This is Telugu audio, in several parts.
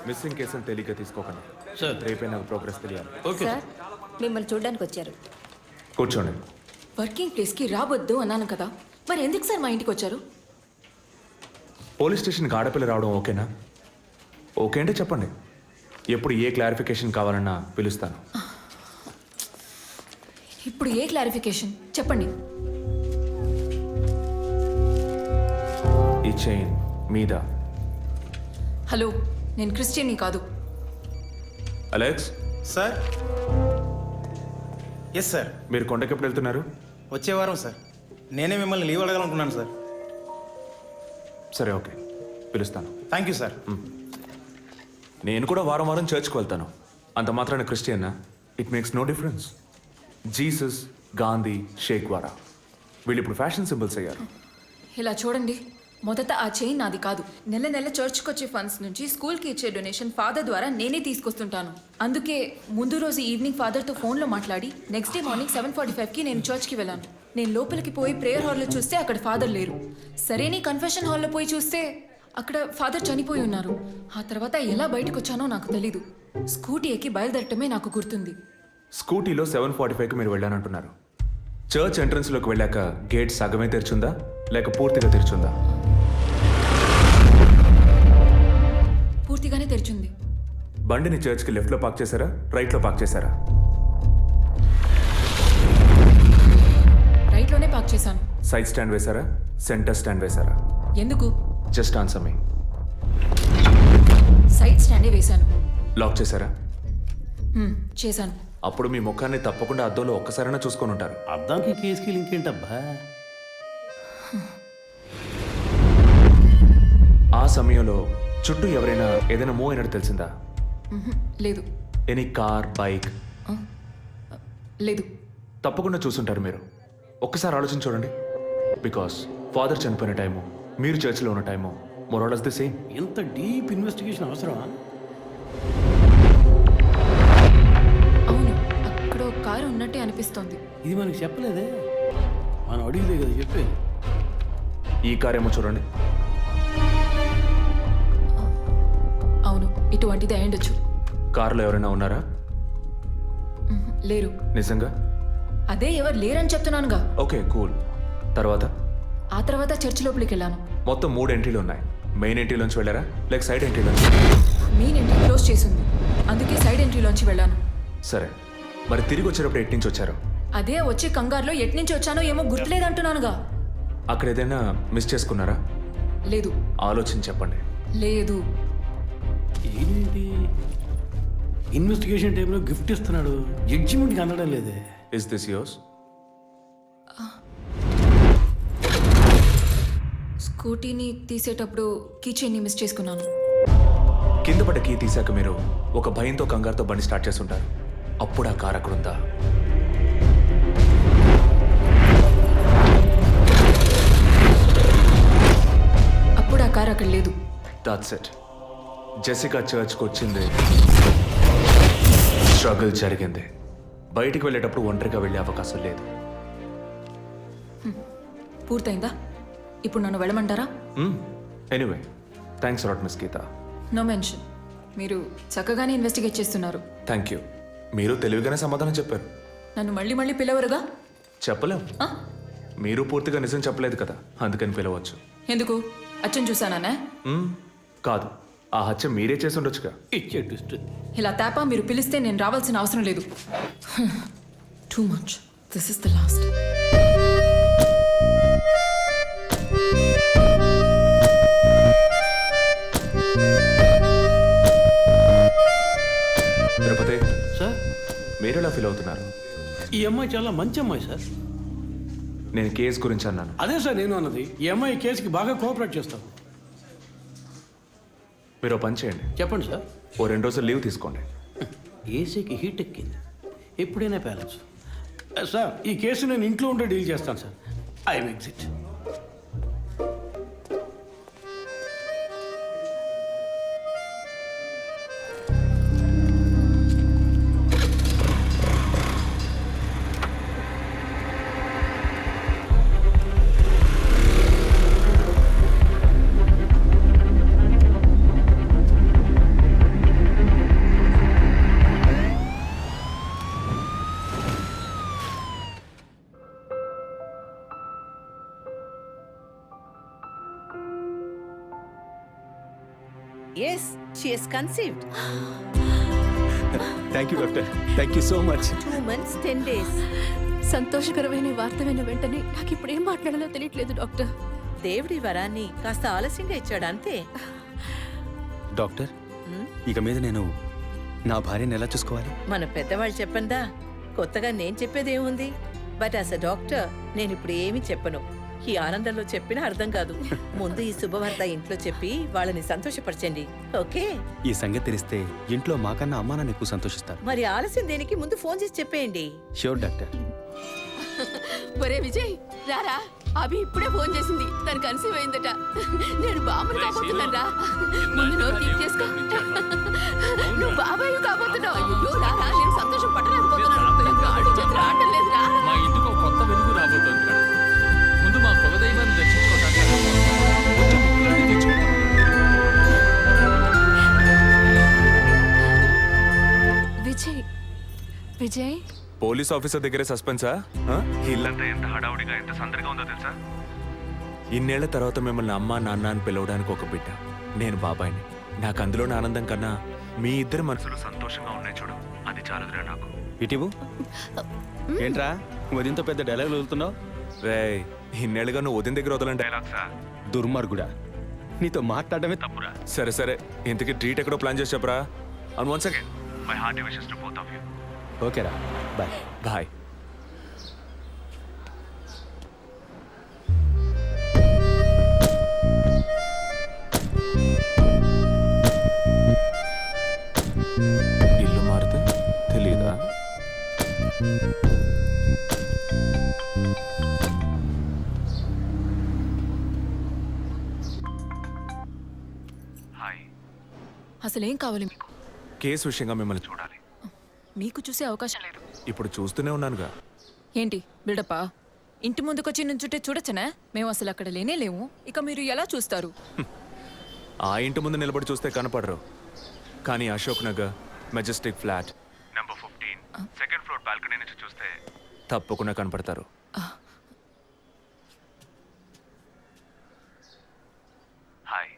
మిస్సింగ్ కేసును తేలిగ్గా తీసుకోకండి సార్. రేపే నాకు ప్రోగ్రెస్ తెలియాలి. ఓకే సార్ మిమ్మల్ని చూడడానికి వచ్చారు. కూర్చోండి. వర్కింగ్ ప్లేస్కి రావద్దు అన్నాను కదా, మరి ఎందుకు సార్ మా ఇంటికి వచ్చారు? పోలీస్ స్టేషన్కి ఆడపిల్ల రావడం ఓకేనా? ఓకే అంటే చెప్పండి. ఎప్పుడు ఏ క్లారిఫికేషన్ కావాలన్నా పిలుస్తాను. ఇప్పుడు ఏ క్లారిఫికేషన్ చెప్పండి. ఈ చైన్ మీద. హలో, నేను క్రిస్టియన్ని కాదు. Alex, sir. Yes sir. మీరు కొండకి ఎప్పుడు వెళ్తున్నారు? వచ్చే వారం సార్. నేనే మిమ్మల్ని లీవ్ అడగాలనుకున్నాను సార్. సరే, ఓకే, పిలుస్తాను. Thank you sir. నేను కూడా వారం వారం చర్చ్కి వెళ్తాను. అంత మాత్రాన క్రిస్టియన్నా? It makes no difference. Jesus, Gandhi, షేక్ వారా వీళ్ళు ఇప్పుడు ఫ్యాషన్ సింబల్స్ అయ్యారు. ఇలా చూడండి, మొదట ఆ చైన్ నాది కాదు. నెల నెల చర్చ్కి వచ్చే ఫండ్స్ నుంచి స్కూల్కి ఇచ్చే డొనేషన్ ఫాదర్ ద్వారా నేనే తీసుకొస్తుంటాను. అందుకే ముందు రోజు ఈవినింగ్ ఫాదర్తో ఫోన్లో మాట్లాడి నెక్స్ట్ డే మార్నింగ్ 7:45కి నేను చర్చ్కి వెళ్ళాను. నేను లోపలికి పోయి ప్రేయర్ హాల్లో చూస్తే అక్కడ ఫాదర్ లేరు. సరే, నీ కన్ఫెషన్ హాల్లో పోయి చూస్తే అక్కడ ఫాదర్ చనిపోయి ఉన్నారు. ఆ తర్వాత ఎలా బయటకు వచ్చానో నాకు తెలీదు. స్కూటీ ఎక్కి బయలుదేరటమే నాకు గుర్తుంది. స్కూటీలో 7:45కి మీరు వెళ్ళానంటున్నారు. చర్చ్ ఎంట్రన్స్లోకి వెళ్ళాక గేట్ సగమే తెరిచుందా లేక పూర్తిగా తెరిచుందా? పూర్తిగానే తెరిచింది. బండిని చర్చ్కి లెఫ్ట్లో పార్క్ చేశారా, రైట్లో పార్క్ చేశారా? రైట్లోనే పార్క్ చేశాను. సైడ్ స్టాండ్ వేశారా, సెంటర్ స్టాండ్ వేశారా? ఎందుకు? జస్ట్ ఆన్సర్ మీ. సైడ్ స్టాండే వేశాను. లాక్ చేశారా? చేశాను. అప్పుడు మీ ముఖాన్ని తప్పకుండా అద్దంలో ఒక్కసారైనా చూసుకొని ఉంటారు. అద్దానికి కేసుకి లింక్ ఏంటబ్బా? ఆ సమయంలో చుట్టూ ఎవరైనా ఏదైనా మూవ్ అయినట్టు తెలిసిందా? లేదు. Any car, bike? లేదు. తప్పకుండా చూసుంటారు మీరు. ఒక్కసారి ఆలోచించి చూడండి. బికాస్ ఫాదర్ చనిపోయిన టైము, మీరు చర్చిలో ఉన్న టైము మోరాలస్ ది సేమ్. ఎంత డీప్ ఇన్వెస్టిగేషన్ అవసరమా? అవును, అక్కడ ఒక కారు ఉన్నట్టే అనిపిస్తోంది. ఇది మనకి చెప్పలేదే, మనం అడిగితే కదా చెప్పేది. ఈ కార్ ఏమో చూడండి. అవును, ఇటువంటిది అయ్యుండొచ్చు. కారులో ఎవరైనా ఉన్నారా? లేరు. నిజంగా? అదే ఎవరు లేరని చెప్తున్నానుగా. Okay, cool. తర్వాత? ఆ తర్వాత చర్చ్ లోపలికి వెళ్ళాను. మొత్తం 3 ఎంట్రీలు ఉన్నాయి. మెయిన్ ఎంట్రీలోంచి వెళ్ళారా లేక సైడ్ ఎంట్రీలోంచి? మెయిన్ ఎంట్రీ క్లోజ్ చేసింది, అందుకే సైడ్ ఎంట్రీలోంచి వెళ్ళాను. సరే, మరి తిరిగి వచ్చేటప్పుడు ఎటు నుంచి వచ్చారు? అదే వచ్చే కంగారులో ఎట్నుంచి వచ్చానో ఏమో గుర్తులేదంటున్నానుగా. అక్కడ ఏదైనా మిస్ చేసుకున్నారా? లేదు. ఆలోచించి చెప్పండి. లేదు. ఏంటి ఇన్వెస్టిగేషన్ టైంలో గిఫ్ట్ ఇస్తున్నాడు, జడ్జిమెంట్కి అందడం లేదే. Is this yours? స్కూటీని తీసేటప్పుడు కీచైన్ని మిస్ చేసుకున్నాను. కింద పడ్డ కీ తీసాక మీరు ఒక భయంతో కంగారుతో బండి స్టార్ట్ చేస్తుంటారు. అప్పుడు ఆ కార్ అక్కడ ఉందా? అప్పుడు ఆ కారు అక్కడ లేదు. That's it. జెసికా చర్చ్కి వచ్చింది, స్ట్రగుల్ జరిగింది. బయటికి వెళ్ళేటప్పుడు ఒంటరిగా వెళ్ళే అవకాశం లేదు. పూర్తయిందా? ఇప్పుడు నన్ను వెళ్ళమంటారా? Anyway, thanks lot miss Geetha. No mention. మీరు చక్కగానే ఇన్వెస్టిగేట్ చేస్తున్నారు. Thank you. మీరు తెలివిగానే సమాధానం చెప్పారు. నన్ను మళ్ళీ మళ్ళీ పిలవరుగా? చెప్పలేం. ఆ? మీరు పూర్తిగా నిజం చెప్పలేదు కదా, అందుకని పిలవచ్చు. ఎందుకు? అచ్చం చూసానా? కాదు, ఆ హత్య మీరే చేసి ఉండొచ్చుగా. ఇచ్చే ట్విస్ట్. ఇలా తేపా మీరు పిలిస్తే నేను రావాల్సిన అవసరం లేదు. Too much. This is the last. Tirupati sir, మీరు ఎలా ఫీల్ అవుతున్నారు? ఈ అమ్మాయి చాలా మంచి అమ్మాయి సార్. నేను కేసు గురించి అన్నాను. అదే సార్ నేను అన్నది. ఈ అమ్మాయి కేసుకి బాగా కోఆపరేట్ చేస్తాం. మీరు ఓ పని చేయండి. చెప్పండి సార్. ఓ 2 రోజులు లీవ్ తీసుకోండి. ఏసీకి హీట్ ఎక్కింది, ఎప్పుడైనా ప్యాలెన్స్. సార్, ఈ కేసు నేను ఇంట్లో ఉండే డీల్ చేస్తాను sir. I'm exit. Yes, she is conceived. Thank you doctor, thank you so much. 2 months, 10 days. సంతోషకరమైన ఈ వార్త విన్న వెంటనే నాకు ఇప్పుడు ఏం మాట్లాడాలో తెలియట్లేదు డాక్టర్. దేవుడి వరాన్ని కాస్త ఆలస్యంగా ఇచ్చాడు అంతే. డాక్టర్, ఇక మీద నేను నా భార్యను ఎలా చూసుకోవాలి? మన పెద్దవాళ్ళు చెప్పందా, కొత్తగా నేను చెప్పేది ఏముంది? బట్ యాజ్ అ డాక్టర్ నేను ఇప్పుడు ఏమీ చెప్పను. ఈ ఆనందంలో చెప్పినా అర్థం కాదు. ముందు ఈ శుభవార్త ఇంట్లో చెప్పి వాళ్ళని సంతోషపరచండి, ఓకే? ఈ సంగతి తెలిస్తే ఇంట్లో మాకన్నా అమ్మా నాన్న ఎక్కువ సంతోషిస్తారు. మరి ఆలస్యం దేనికి, ముందు ఫోన్ చేసి చెప్పేయండి. Sure doctor. ఒరే విజయ్, రారా, అభి ఇప్పుడే ఫోన్ చేసింది, తను కన్సీవ్ అయిందట. నేను బాబుని కాబోతున్నాను రా. ముందు నోరు తీపి చేసుకో. నువ్వు బాబాయ్ కాబోతున్నావు. అయ్యో రారా, నేను సంతోషం పట్టలేకపోతున్నాను. ఆడు చేతులు ఆడటం లేదు రా. మా ఇంటికి ఒక కొత్త వెలుగు రాబోతోంది మేడం. ముందు మా కులదైవాన్ని దర్శించుకోవడానికి కొంచెం ముక్కులన్నీ తెచ్చుకుంటాం. విజయ్, విజయ్, పోలీస్ ఆఫీసర్ దగ్గరే సస్పెన్సా? ఇల్లంతా ఎంత హడావుడిగా ఎంత సందడిగా ఉందో తెలుసా? ఇన్నేళ్ల తర్వాత మిమ్మల్ని అమ్మా నాన్న అని పిలవడానికి ఒక బిడ్డ, నేను బాబాయిని. నాకు అందులోని ఆనందం కన్నా మీ ఇద్దరు మనసులు సంతోషంగా ఉన్నాయి చూడు, అది చాలదురా నాకు. ఇటీవు ఏంట్రా వదింతో పెద్ద డైలాగ్ వదులుతున్నావు? రే, ఇన్నేళ్ళుగా నువ్వు ఉదయం దగ్గర వదలని డైలాగ్సా? దుర్మార్గుడా, నీతో మాట్లాడమే తప్పురా. సరే సరే, ఇంతకీ ట్రీట్ ఎక్కడో ప్లాన్ చేసి చెప్పరా? And once again my hearty wishes to both of you. ఓకేరా, బాయ్. బాయ్. ఇల్లు మారితే తెలీదా? హాయ్. అసలేం కావాలి మీకు? కేసు విషయంగా మిమ్మల్ని చూడాలి. మీకు చూసే అవకాశం లేదు. ఇప్పుడు చూస్తూనే ఉన్నానుగా. ఏంటి బిల్డప్పా? ఇంటి ముందుకొచ్చి నుంచుంటే చూడొచ్చనా? మేము అసలు అక్కడ లేనే లేము, ఇక మీరు ఎలా చూస్తారు? ఆ ఇంటి ముందు నిలబడి చూస్తే కనపడరు, కానీ Ashok Nagar Majestic flat number 15 second floor balcony నుంచి చూస్తే తప్పకుండా కనపడతారు. హాయ్.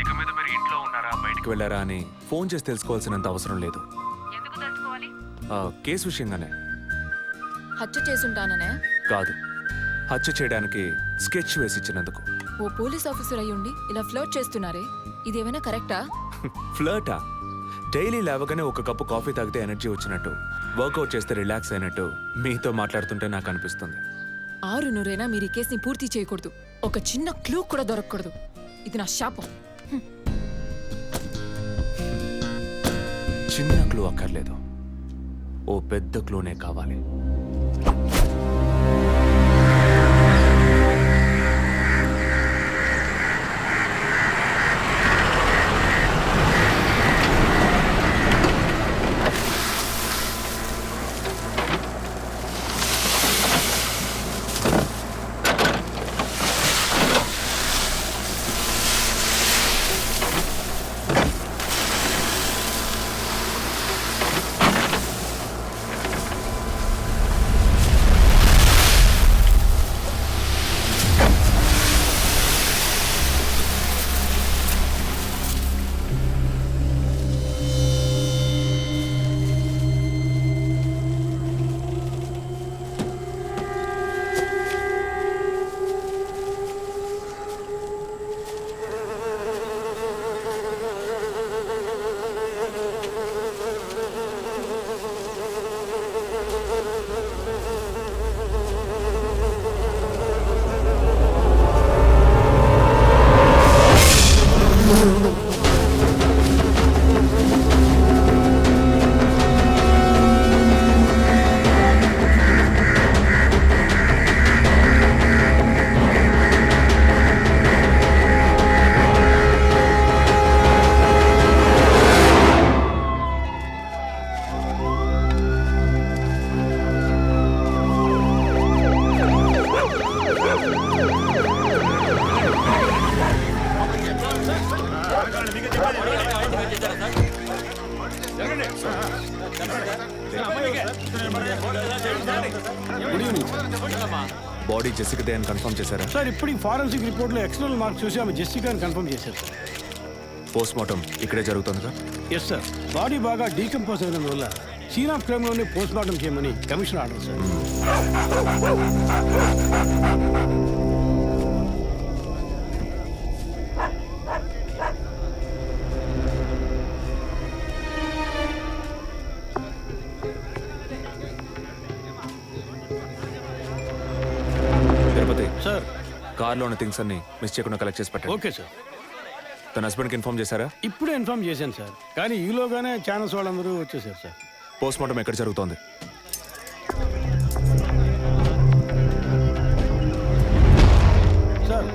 ఇక మీద మీరు ఇంట్లో ఉన్నారా బయటికి వెళ్ళారా అని ఫోన్ చేసి తెలుసుకోవాల్సినంత అవసరం లేదు. కేసు విషయంగానే. హత్య చేసుంటాననే కాదు, హత్య చేయడానికి స్కెచ్ వేసి ఇచ్చినందుకు. ఓ పోలీస్ ఆఫీసర్ అయ్యుండి ఇలా ఫ్లర్ట్ చేస్తున్నారే, ఇదేమైనా కరెక్టా? ఫ్లర్టా? డైలీ లేవగానే ఒక కప్పు కాఫీ తాగితే ఎనర్జీ వచ్చినట్టు, వర్కౌట్ చేస్తే రిలాక్స్ అయినట్టు మీతో మాట్లాడుతుంటే నాకు అనిపిస్తుంది. 6 మీరు ఈ కేసుని పూర్తి చేయకూడదు, ఒక చిన్న క్లూ కూడా దొరకకూడదు. ఇది నా శాపం. చిన్న క్లూ అక్కర్లేదు, ఓ పెద్ద క్లూనే కావాలి. బాడీ జెసికాదే అని కన్ఫర్మ్ చేశారా? సార్ ఇప్పుడు ఫారెన్సిక్ రిపోర్ట్లో ఎక్స్టర్నల్ మార్క్స్ చూసి ఆమె జెసికా అని కన్ఫర్మ్ చేశారు సార్. పోస్ట్ మార్టం ఇక్కడే జరుగుతుందిగా? ఎస్ సార్, బాడీ బాగా డీకంపోజ్ అయినందువల్ల సీన్ ఆఫ్ క్రైమ్లోనే పోస్ట్ మార్టం చేయమని commission order sir. Tirupati sir కార్లో ఉన్న థింగ్స్ అన్ని మిస్ చేయకుండా కలెక్ట్ చేసి పెట్టండి. Okay sir. తన హస్బెండ్కి ఇన్ఫార్మ్ చేశారా? ఇప్పుడే ఇన్ఫార్మ్ చేశాను సార్, కానీ ఈలోగానే ఛానల్స్ వాళ్ళందరూ వచ్చేసారు సార్. పోస్ట్ మార్టం ఎక్కడ జరుగుతోంది? సార్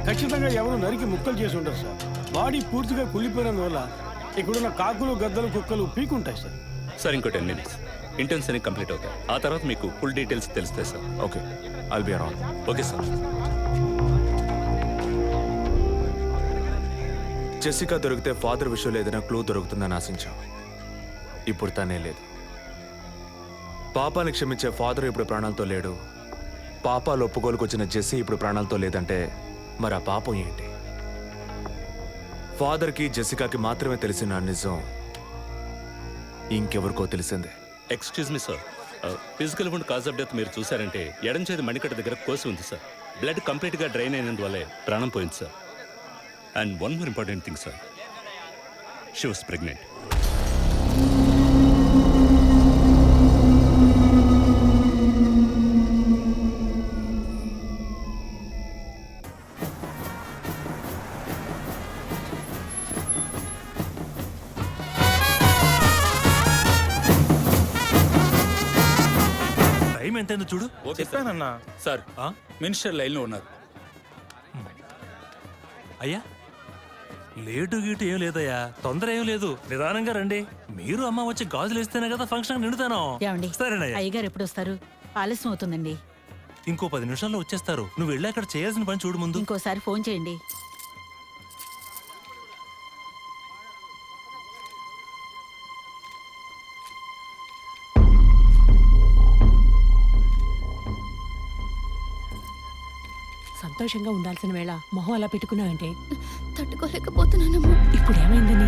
ఖచ్చితంగా ఎవరు నరికి ముక్కలు చేసి ఉంటారు సార్. బాడీ పూర్తిగా కుళ్ళిపోయినందువల్ల ఇక్కడున్న కాకులు గద్దలు కుక్కలు పీకుంటాయి సార్. సార్ ఇంకో 10 minutes ఇంటర్న్స్ అన్ని కంప్లీట్ అవుతాయి. ఆ తర్వాత మీకు ఫుల్ డీటెయిల్స్ తెలుస్తాయి sir. Okay, I'll be around. Okay sir. Jessica దొరికితే ఫాదర్ విషయంలో ఏదైనా క్లూ దొరుకుతుందని ఆశించాం. ఇప్పుడు తనే లేదు. పాపాన్ని క్షమించే ఫాదర్ ఇప్పుడు ప్రాణాలతో లేడు. పాపాలు ఒప్పుకోలుకు వచ్చిన జెస్సీ ఇప్పుడు ప్రాణాలతో లేదంటే మరి ఆ పాపం ఏంటి? ఫాదర్కి జెసికాకి మాత్రమే తెలిసిన నిజం ఇంకెవరికో తెలిసిందే. Excuse me sir, physical wound cause of death మీరు చూసారంటే ఎడం చేతి మణికట్ట దగ్గర కోసి ఉంది సార్. బ్లడ్ కంప్లీట్గా డ్రైన్ అయినందువల్లే ప్రాణం పోయింది సార్. And one more important thing sir, she was pregnant. Time ఎంతైందో చూడు. చెప్పానన్నా. సార్ మినిస్టర్ లైన్లో ఉన్నారు. అయ్యా లేటు గీటు ఏం లేదయ్యా, తొందర ఏం లేదు, నిదానంగా రండి. మీరు అమ్మ వచ్చి గాజులు ఇస్తేనే కదా ఫంక్షన్ నిండుతాను. ఏమండి? సరేనయ్యా, అయ్యగారు ఎప్పుడు వస్తారు? ఆలస్యం అవుతుందండి. ఇంకో 10 నిమిషాల్లో వచ్చేస్తారు. నువ్వు వెళ్ళి అక్కడ చేయాల్సిన పని చూడు ముందు. ఇంకోసారి ఫోన్ చేయండి. సంతోషంగా ఉండాల్సిన వేళ మొహం అలా పెట్టుకున్నావంటే తట్టుకోలేకపోతున్నానమ్మా. ఇప్పుడు ఏమైందని?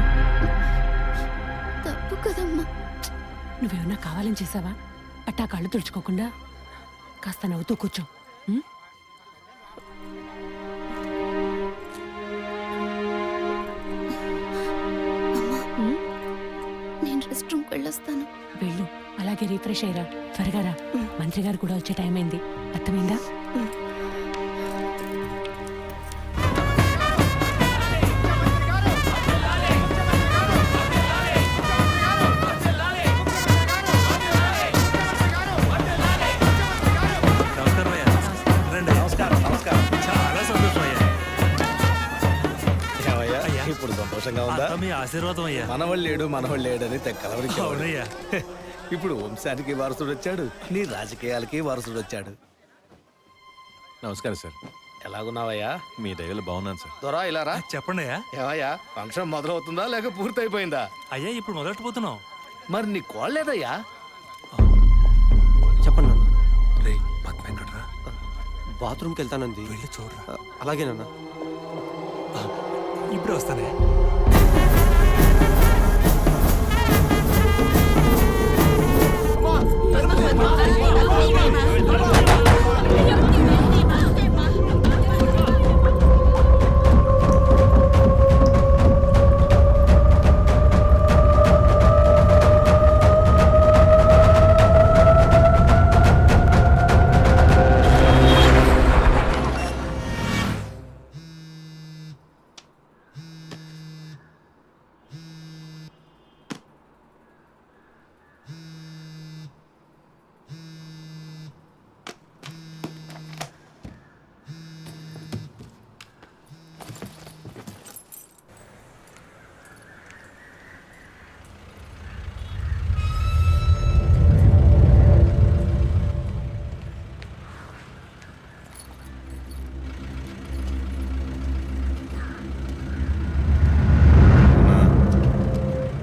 తప్పు కదమ్మా. నువ్వేమన్నా కావాలని చేసావా? అట్టా కళ్ళు తుడుచుకోకుండా కాస్త నవ్వుతూ కూర్చో. ఉం? నేను రెస్ట్ రూమ్కి వెళ్ళొస్తాను. వెళ్ళు, అలాగే రీఫ్రెష్ అయ్యరా. త్వరగా రా, మంత్రి గారు కూడా వచ్చే టైం అయింది. అర్థమైందా? నమస్కారం అయ్యా. రండి. చాలా సంతోషం అయ్యా. అయ్యా, ఇప్పుడు సంతోషంగా ఉందా? అంతా మీ ఆశీర్వాదం అయ్యా. మనవాళ్ళు లేడు మనవాళ్ళు లేడని తెక్కలవరికి. అవునయ్యా. ఇప్పుడు వంశానికి వారసుడు వచ్చాడు, నీ రాజకీయాలకి వారసుడు వచ్చాడు. నమస్కారం సార్. ఎలాగున్నావయ్యా? మీ దయలో బాగున్నాను సార్. దొరా ఇలా రా. చెప్పండి అయ్యా. ఏవయ్యా, ఫంక్షన్ మొదలవుతుందా లేక పూర్తయిపోయిందా? అయ్యా ఇప్పుడు మొదలెట్టబోతున్నాం. మరి నీ కోళ్ళేదయ్యా? చెప్పండి నాన్న. రే పద్మ ఎక్కడ్రా? బాత్రూమ్కి వెళ్తానంది. వెళ్ళి చూడరా. అలాగేనన్నా. ఇప్పుడే వస్తానే.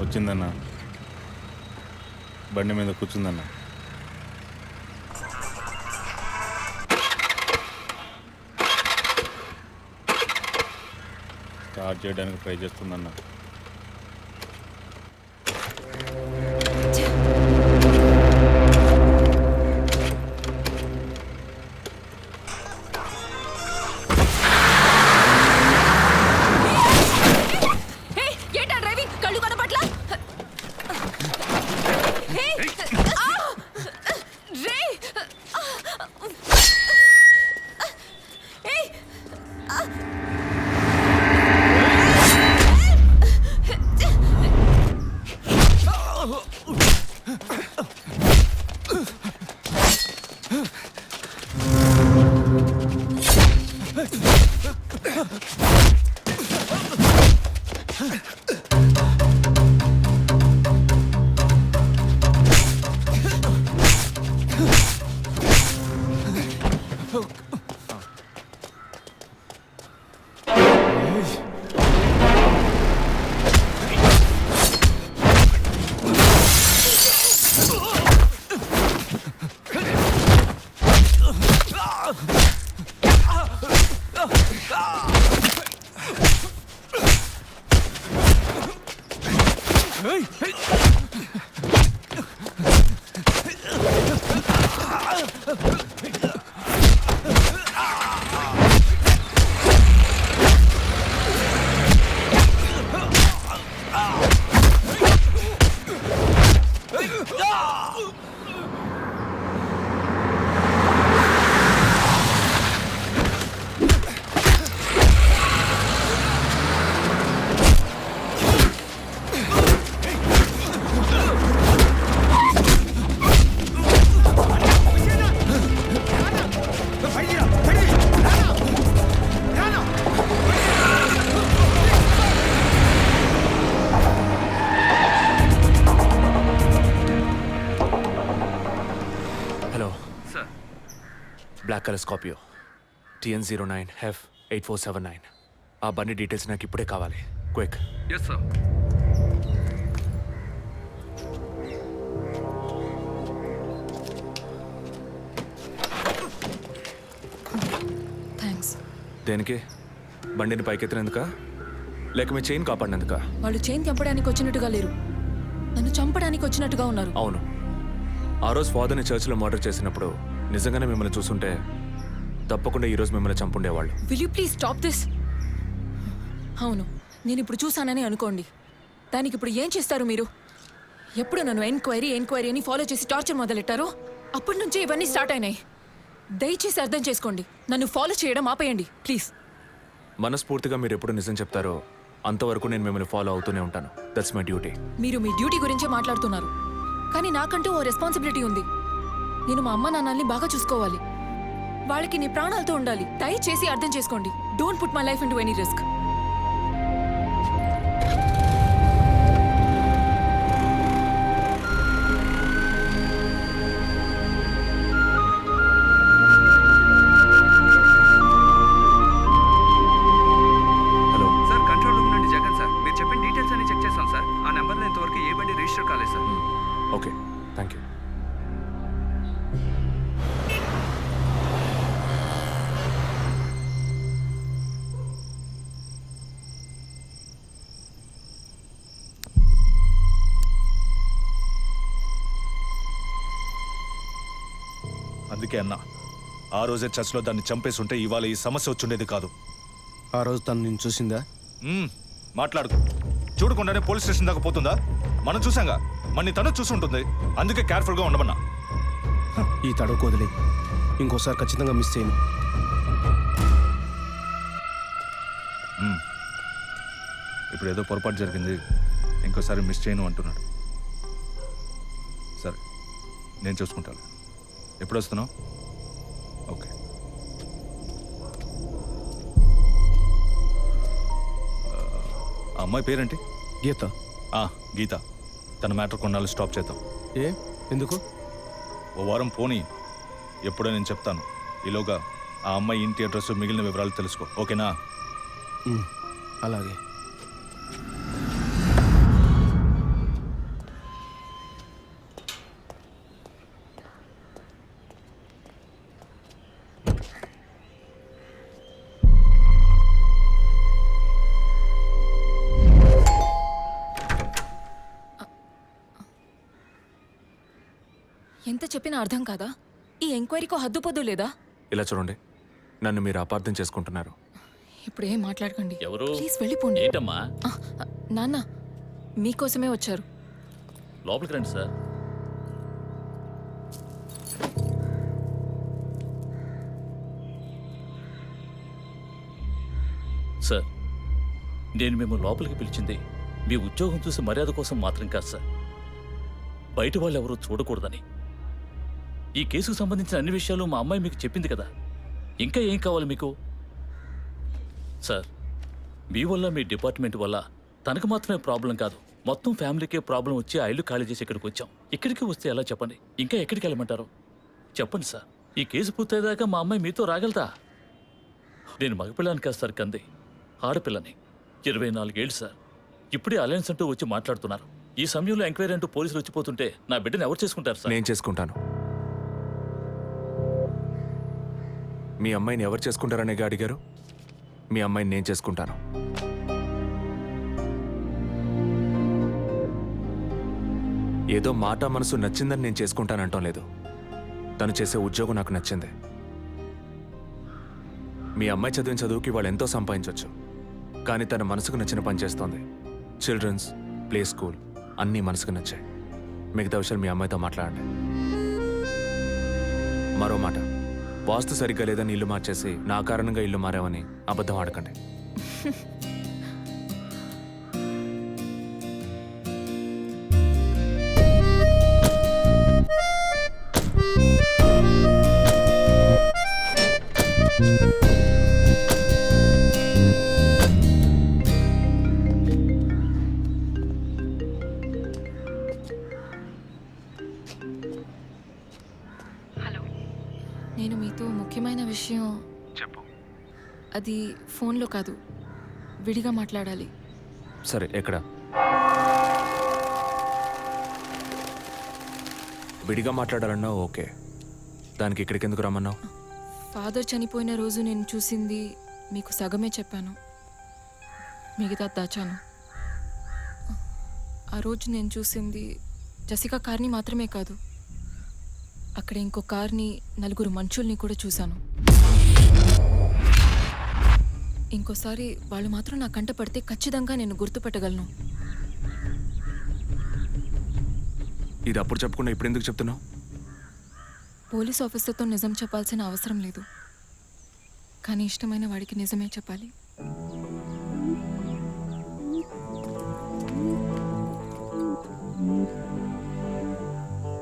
వచ్చిందన్న, బండి మీద కూర్చుందన్న. స్టార్ట్ చేయడానికి ట్రై చేస్తుందన్న. ఏంటా డ్రైవింగ్? కళ్ళు కనపట్లా? Black colour Scorpio TN09F8479. ఆ బండి డీటెయిల్స్ నాకు ఇప్పుడే కావాలి. క్విక్. Yes sir. థ్యాంక్స్. దేనికి? బండిని పైకెత్తినందుక లేక మీ చైన్ కాపాడినందుక? వాళ్ళు చైన్ తెంపడానికి వచ్చినట్టుగా లేరు, నన్ను చంపడానికి వచ్చినట్టుగా ఉన్నారు. అవును, ఆ రోజు ఫాదర్ని చర్చ్లో మర్డర్ చేసినప్పుడు నిజంగానే మిమ్మల్ని చూసుంటే తప్పకుండా ఈరోజు మిమ్మల్ని చంపుండేవాళ్ళు. Will you please stop this? అవును, నేను ఇప్పుడు చూసానని అనుకోండి, దానికి ఇప్పుడు ఏం చేస్తారు మీరు? ఎప్పుడు నన్ను ఎంక్వైరీ అని ఫాలో చేసి టార్చర్ మొదలెట్టారో అప్పటి నుంచే ఇవన్నీ స్టార్ట్ అయినాయి. దయచేసి అర్థం చేసుకోండి, నన్ను ఫాలో చేయడం ఆపేయండి ప్లీజ్. మనస్ఫూర్తిగా మీరు ఎప్పుడు నిజం చెప్తారో అంతవరకు నేను మిమ్మల్ని ఫాలో అవుతూనే ఉంటాను. That's my duty. మీరు మీ డ్యూటీ గురించే మాట్లాడుతున్నారు, కానీ నాకంటూ ఓ రెస్పాన్సిబిలిటీ ఉంది. నేను మా అమ్మ నాన్నల్ని బాగా చూసుకోవాలి, వాళ్ళకి నీ ప్రాణాలతో ఉండాలి. దయచేసి అర్థం చేసుకోండి. Don't put my life into any risk. Hello sir, control room నుండి జగన్ సార్. మీరు చెప్పిన డీటెయిల్స్ అన్ని చెక్ చేశాం సార్. ఆ నెంబర్లో ఇంతవరకు ఏ బండి రిజిస్టర్ కాలేదు సార్. Okay, thank you. అందుకే అన్నా, ఆ రోజే చర్చ్లో దాన్ని చంపేసి ఉంటే ఇవాళ ఈ సమస్య వచ్చుండేది కాదు. ఆ రోజు తను నేను చూసిందా? మాట్లాడుకు. చూడకుండానే పోలీస్ స్టేషన్ దాకా పోతుందా? మనం చూసాంగా, మన తను చూసి ఉంటుంది. అందుకే కేర్ఫుల్గా ఉండమన్నా. ఈ తడవ కోదిలే, ఇంకోసారి ఖచ్చితంగా మిస్ చేయను. ఇప్పుడు ఏదో పొరపాటు జరిగింది, ఇంకోసారి మిస్ చేయను అంటున్నాడు. సరే, నేను చూసుకుంటాను. ఎప్పుడు వస్తున్నావు? ఓకే. ఆ అమ్మాయి పేరేంటి? గీత. గీత. తన మ్యాటర్ కొన్నాళ్ళు స్టాప్ చేద్దాం. ఎందుకు? ఓ వారం పోనీ, ఎప్పుడో నేను చెప్తాను. ఈలోగా ఆ అమ్మాయి ఇంటి అడ్రస్, మిగిలిన వివరాలు తెలుసుకో. ఓకేనా? అలాగే. చెప్పినా అర్థం కాదా? ఈ ఎంక్వైరీకో హద్దుపొద్దు లేదా? ఇలా చూడండి, నన్ను మీరు అపార్థం చేసుకుంటున్నారు. ఇప్పుడు ఏం మాట్లాడకండి. ఎవరు? ప్లీజ్ వెళ్ళిపోండి. ఏంటమ్మా? నాన్న మీకోసమే వచ్చారు. లోపలికి రండి సార్. సార్, నేను మిమ్మల్ని లోపలికి పిలిచింది మీ ఉద్యోగం చూసి మర్యాద కోసం మాత్రం కాదు సార్. బయట వాళ్ళు ఎవరూ చూడకూడదని. ఈ కేసుకు సంబంధించిన అన్ని విషయాలు మా అమ్మాయి మీకు చెప్పింది కదా. ఇంకా ఏం కావాలి మీకు? సార్, మీ వల్ల మీ డిపార్ట్మెంట్ వల్ల తనకు మాత్రమే ప్రాబ్లం కాదు, మొత్తం ఫ్యామిలీకే ప్రాబ్లం వచ్చి ఆ ఇల్లు ఖాళీ చేసి ఇక్కడికి వచ్చాం. ఇక్కడికి వస్తే ఎలా చెప్పండి? ఇంకా ఎక్కడికి వెళ్ళమంటారు? చెప్పండి సార్. ఈ కేసు పూర్తయ్యేదాకా మా అమ్మాయి మీతో రాగలదా? నేను మగపిల్లని కాదు సార్, కంది ఆడపిల్లని. 24 ఏళ్ళు సార్. ఇప్పుడే అలయన్స్ అంటూ వచ్చి మాట్లాడుతున్నారు. ఈ సమయంలో ఎంక్వైరీ అంటూ పోలీసులు వచ్చిపోతుంటే నా బిడ్డను ఎవరు చేసుకుంటారు సార్? నేను చేసుకుంటాను. మీ అమ్మాయిని ఎవరు చేసుకుంటారనేగా అడిగారు. మీ అమ్మాయిని నేను చేసుకుంటాను. ఏదో మాట మనసు నచ్చిందని నేను చేసుకుంటానంటాం లేదు. తను చేసే ఉద్యోగం నాకు నచ్చింది. మీ అమ్మాయి చదివిన చదువుకి వాళ్ళు ఎంతో సంపాదించవచ్చు, కానీ తన మనసుకు నచ్చిన పని చేస్తోంది. చిల్డ్రన్స్ ప్లే స్కూల్ అన్నీ మనసుకు నచ్చాయి. మిగతా విషయాలు మీ అమ్మాయితో మాట్లాడండి. మరో మాట, వాస్తు సరిగ్గా లేదని ఇల్లు మార్చేసి నా కారణంగా ఇల్లు మారావని అబద్ధం ఆడకండి. నేను మీతో ముఖ్యమైన విషయం చెప్పు. అది ఫోన్లో కాదు, విడిగా మాట్లాడాలి. సరే, ఎక్కడ? విడిగా మాట్లాడాలన్నావు, ఓకే. దానికి ఇక్కడికి ఎందుకు రమ్మన్నావు? ఫాదర్ చనిపోయిన రోజు నేను చూసింది మీకు సగమే చెప్పాను, మిగతా దాచాను. ఆ రోజు నేను చూసింది జసికా కార్ని మాత్రమే కాదు, అక్కడ ఇంకో కార్ని, 4 మనుషుల్ని కూడా చూశాను. ఇంకోసారి వాళ్ళు మాత్రం నా కంట పడితే ఖచ్చితంగా నేను గుర్తుపట్టగలను. ఇది అప్పుడు చెప్పకుండా ఇప్పుడు ఎందుకు చెప్తున్నావు? పోలీస్ ఆఫీసర్తో నిజం చెప్పాల్సిన అవసరం లేదు, కానీ ఇష్టమైన వాడికి నిజమే చెప్పాలి.